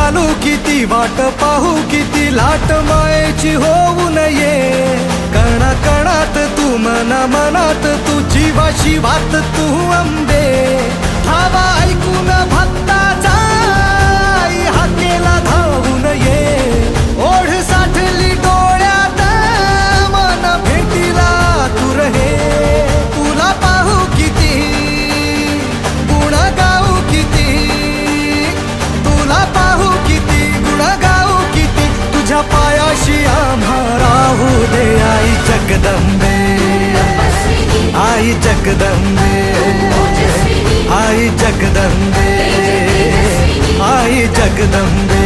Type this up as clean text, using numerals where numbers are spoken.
चालू किती वाट पाहू किती लाट मायेची होऊ नये कणा कणात तू मना मनात तू जीवा शिवात तू अंबे धावा ऐकून भक्ताचा आई हाकेला धावून ये ओढ साठली डोळ्यात मन भेटीला तू रहे तुला पाहू किती गुण गाऊ किती तुला पाहू किती गुण गाऊ किती तुझ्या पायाशी आम्हा राहू दे आई जगदंबे आई जगदंबे आई जगदंबे आई जगदंबे